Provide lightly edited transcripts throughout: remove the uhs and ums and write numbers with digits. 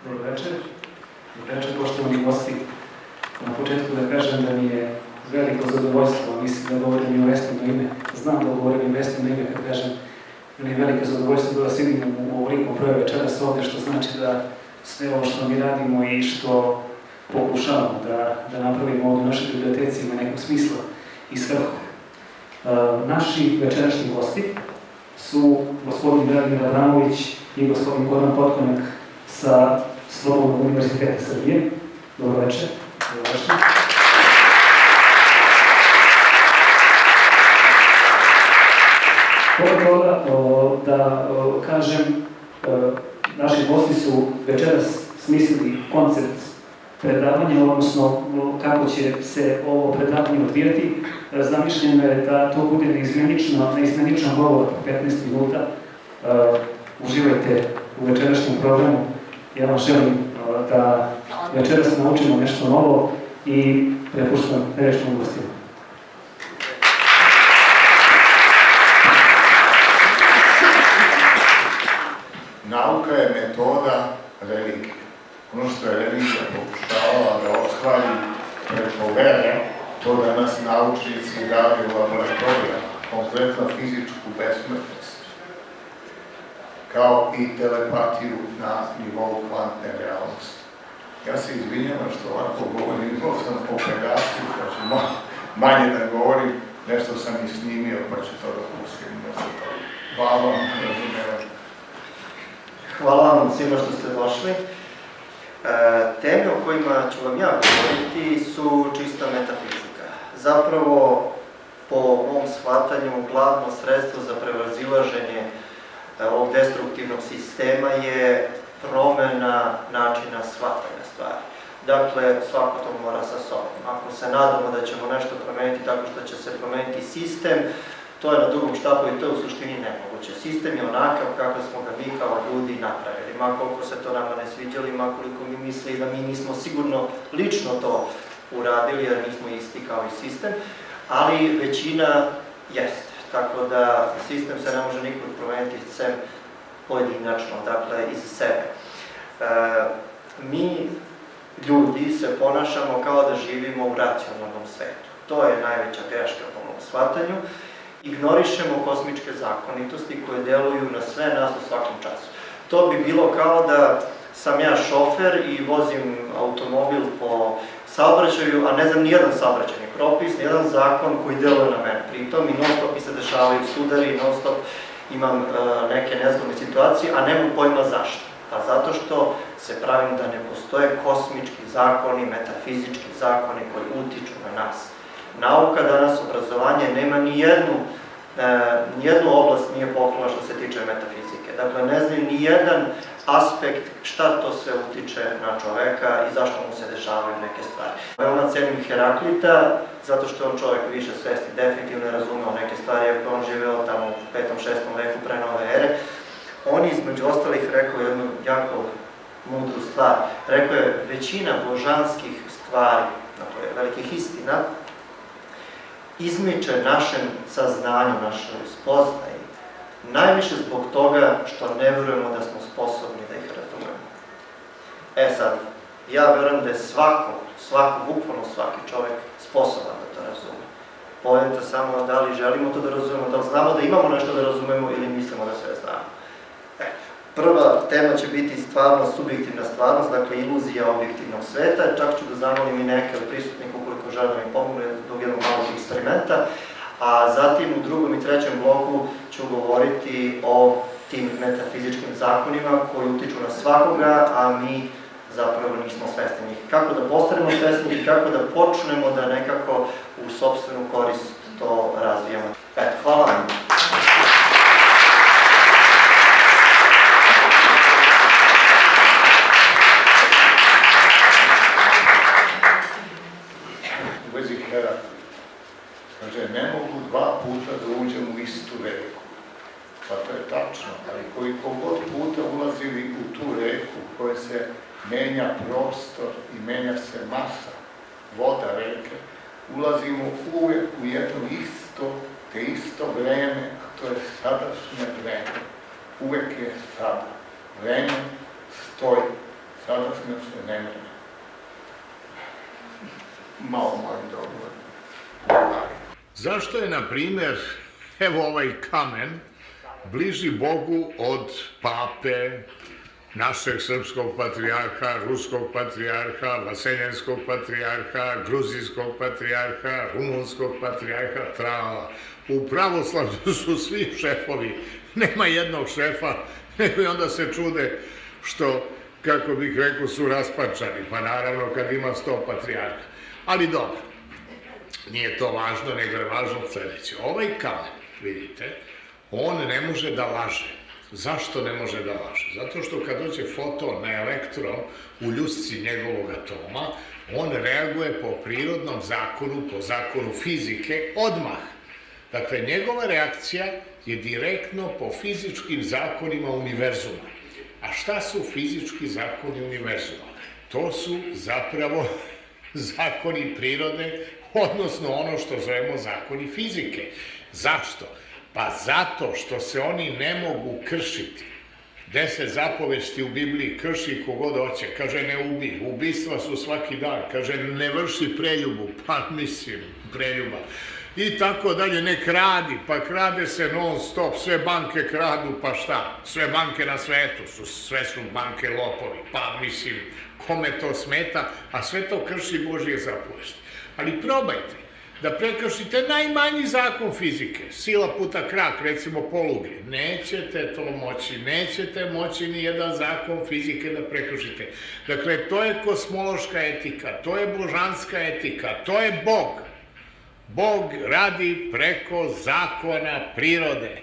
Dobro večer. Dobro večer, poštovani gosti. Na početku da kažem da mi je veliko zadovoljstvo, mislim da govorim i o vestivno ime. Znam da govorim i vestivno ime kad kažem da mi je veliko zadovoljstvo da vas vidim u ovolikom broju večeras ovde, što znači da sve ovo što mi radimo i što pokušavamo da napravimo ovde u našoj biblioteci ima nekog smisla i svrhu. Naši večerašnji gosti su gospodin Velimir Abramović i gospodin Goran Potkonek sa Slobodnog univerziteta Srbije. Dobro večer. Dobro večer. Pored toga da kažem, naši gosti su večeras smislili koncept predavanja, odnosno kako će se ovo predavanje odvijati. Zamišljeno je da to bude neizmeničan govor, 15 minuta. Uživajte u večerašnjem programu. Ja vam želim da večeras naučimo nešto novo i prepuštam rečnom gostima. Nauka je metoda religije. Ono što je religija pokušavala da ostvari preko vere, to da nas naučnici rade u laboratorijama, kompletno fizičku besmrtnost, kao i telepatiju na nivou kvantne realnosti. Ja se izvinjavam što ovako govorim, imao sam operaciju, pa ću manje da govorim, nešto sam i snimio, pa ću to da pustim. Hvala vam, razumijevanje. Hvala vam svima što ste došli. Teme o kojima ću vam ja govoriti su čista metafizika. Zapravo, po mom shvatanju, glavno sredstvo za prevazilaženje ovog destruktivnog sistema je promena načina shvatanja stvari. Dakle, svako to mora sa sobom. Ako se nadamo da ćemo nešto promeniti tako što će se promeniti sistem, to je na dugom štapu i to je u suštini nemoguće. Sistem je onakav kako smo ga mi kao ljudi napravili. Ma koliko se to nama ne sviđali, ma koliko mi misli da mi nismo sigurno lično to uradili, jer nismo isti kao i sistem, ali većina jeste. Tako da sistem se ne može nikog promeniti sem pojedinačno, dakle iz sebe. Mi, ljudi, se ponašamo kao da živimo u racionalnom svetu. To je najveća greška po mom shvatanju. Ignorišemo kosmičke zakonitosti koje deluju na sve nas u svakom času. To bi bilo kao da sam ja šofer i vozim automobil po saobraćaju, a ne znam nijedan saobraćajni propis, nijedan zakon koji deluje na mene. Pritom i non stop mi se dešavaju sudari, non stop imam neke nezgodne situacije, a nemam pojma zašto. Pa zato što se pravim da ne postoje kosmički zakoni, metafizički zakoni koji utiču na nas. Nauka danas, obrazovanje, nema nijednu oblast nije pokrila što se tiče metafizike. Dakle, ne znaju nijedan aspekt šta to sve utiče na čoveka i zašto mu se dešavaju neke stvari. Veoma cenim Heraklita, zato što je on čovek više svesti, definitivno je razumeo neke stvari, jer on živeo tamo u 5. 6. veku pre nove ere. On između ostalih rekao jednu jako mudru stvar. Rekao je, većina božanskih stvari, dakle, velikih istina, izmiče našem saznanju, našoj spoznaji, najviše zbog toga što ne verujemo da smo sposobni da ih razumemo. Sad, ja verujem da je bukvalno svaki čovek sposoban da to razume. Pojenta samo da li želimo to da razumemo, da li znamo da imamo nešto da razumemo ili mislimo da sve znamo. Prva tema će biti stvarno subjektivna stvarnost, dakle iluzija objektivnog sveta, čak ću da zamolim i neke od prisutnih ukoliko žele da mi pomogne do jednog malog eksperimenta, a zatim u drugom i trećem bloku ću govoriti o tim metafizičkim zakonima koji utiču na svakoga, a mi zapravo nismo svesni njih. Kako da postanemo svesni i kako da počnemo da nekako u sopstvenu korist to razvijamo. Hvala vam. Kaže, ne mogu dva puta da uđem u istu reku. Pa to je tačno, ali koliko god puta ulazili u tu reku koja se menja prostor i menja se masa, voda reke, ulazimo uvek u jedno te isto vreme, a to je sadašnje vreme. Uvek je sada. Vreme stoji. Sadašnjost se ne menja. Malo molim da odgovorim. Zašto je, na primjer, evo ovaj kamen bliži Bogu od pape, našeg srpskog patrijarha, ruskog patrijarha, vaseljenskog patrijarha, gruzijskog patrijarha, rumunskog patrijarha, trala. U pravoslavlju su svi šefovi, nema jednog šefa, nego i onda se čude što, kako bih rekao, su raspačani, pa naravno kad ima 100 patrijarha. Ali dobro, nije to važno, nego je važno sledeće. Ovaj kamen, vidite, on ne može da laže. Zašto ne može da laže? Zato što kad dođe foton na elektron u ljusci njegovog atoma, on reaguje po prirodnom zakonu, po zakonu fizike, odmah. Dakle, njegova reakcija je direktno po fizičkim zakonima univerzuma. A šta su fizički zakoni univerzuma? To su zapravo zakoni prirode, odnosno ono što zovemo zakoni fizike. Zašto? Pa zato što se oni ne mogu kršiti. 10 zapovesti u Bibliji, krši kogod hoće, kaže ne ubij, ubistva su svaki dan, kaže ne vrši preljubu, pa mislim preljuba. I tako dalje, ne kradi, pa krade se non stop, sve banke kradu, pa šta? Sve banke na svetu, sve su banke lopovi, pa mislim, kome to smeta, a sve to krši Božje zapovesti. Ali probajte da prekršite najmanji zakon fizike, sila puta krak, recimo poluge, nećete to moći, nećete moći ni jedan zakon fizike da prekršite. Dakle, to je kosmološka etika, to je božanska etika, to je Bog. Bog radi preko zakona prirode,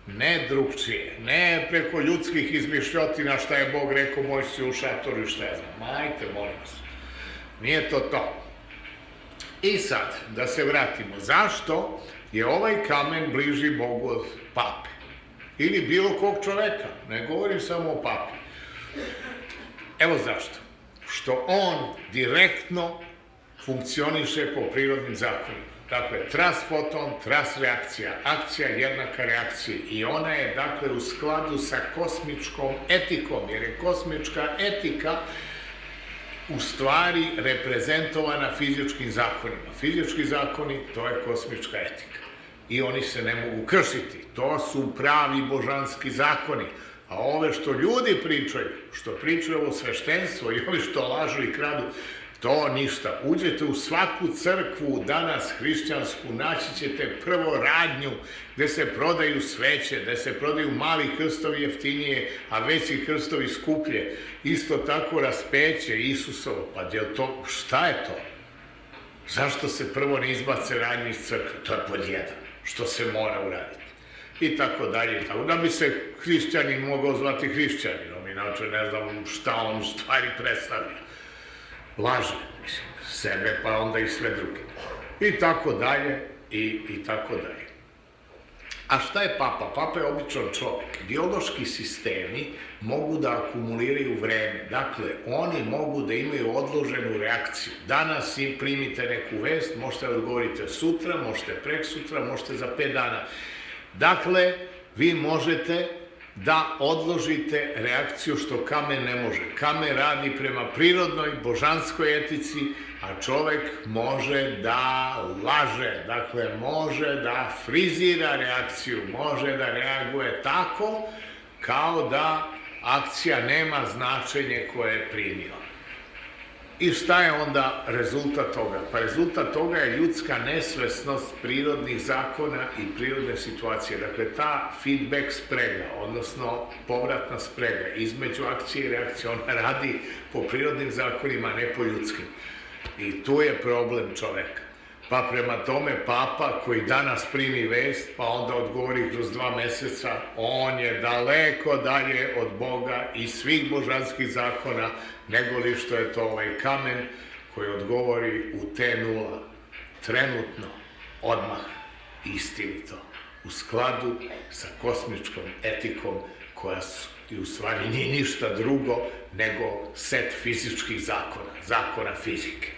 ne drugčije, ne preko ljudskih izmišljotina šta je Bog rekao Mojsiju u šatoru i šta je znam. Majte, molim vas, nije to to. I sad, da se vratimo, zašto je ovaj kamen bliži Bogu od pape? Ili bilo kog čoveka, ne govorim samo o papi. Evo zašto. Što on direktno funkcioniše po prirodnim zakonima. Dakle, tras foton, tras reakcija, akcija jednaka reakciji. I ona je, dakle, u skladu sa kosmičkom etikom, jer je kosmička etika u stvari reprezentovana fizičkim zakonima. Fizički zakoni, to je kosmička etika. I oni se ne mogu kršiti. To su pravi božanski zakoni. A ove što ljudi pričaju, što pričaju ovo sveštenstvo i ovi što lažu i kradu, to ništa. Uđete u svaku crkvu danas hrišćansku, naći ćete prvo radnju gde se prodaju sveće, gde se prodaju mali krstovi jeftinije, a veći krstovi skuplje. Isto tako raspeće Isusovo. Pa šta je to? Zašto se prvo ne izbace radnje iz crkve? To je pod jedan, što se mora uraditi. I tako dalje. Da bi se hrišćanin mogao zvati hrišćaninom, inače ne znam šta on u stvari predstavlja. Laže, mislim, sebe, pa onda i sve druge. I tako dalje, i tako dalje. A šta je papa? Papa je običan čovek. Biološki sistemi mogu da akumuliraju vreme. Dakle, oni mogu da imaju odloženu reakciju. Danas im primite neku vest, možete da odgovorite sutra, možete preksutra, možete za 5 dana. Dakle, vi možete da odložite reakciju što kamen ne može. Kamen radi prema prirodnoj, božanskoj etici, a čovek može da laže, dakle može da frizira reakciju, može da reaguje tako kao da akcija nema značenje koje je primio. I šta je onda rezultat toga? Pa rezultat toga je ljudska nesvesnost prirodnih zakona i prirodne situacije. Dakle, ta feedback sprega, odnosno povratna sprega između akcije i reakcije, ona radi po prirodnim zakonima, ne po ljudskim. I tu je problem čoveka. Pa prema tome papa koji danas primi vest, pa onda odgovori kroz 2 meseca, on je daleko dalje od Boga i svih božanskih zakona, nego li što je to ovaj kamen koji odgovori u T0, trenutno, odmah, istinito, u skladu sa kosmičkom etikom koja u stvari nije ništa drugo nego set fizičkih zakona, zakona fizike.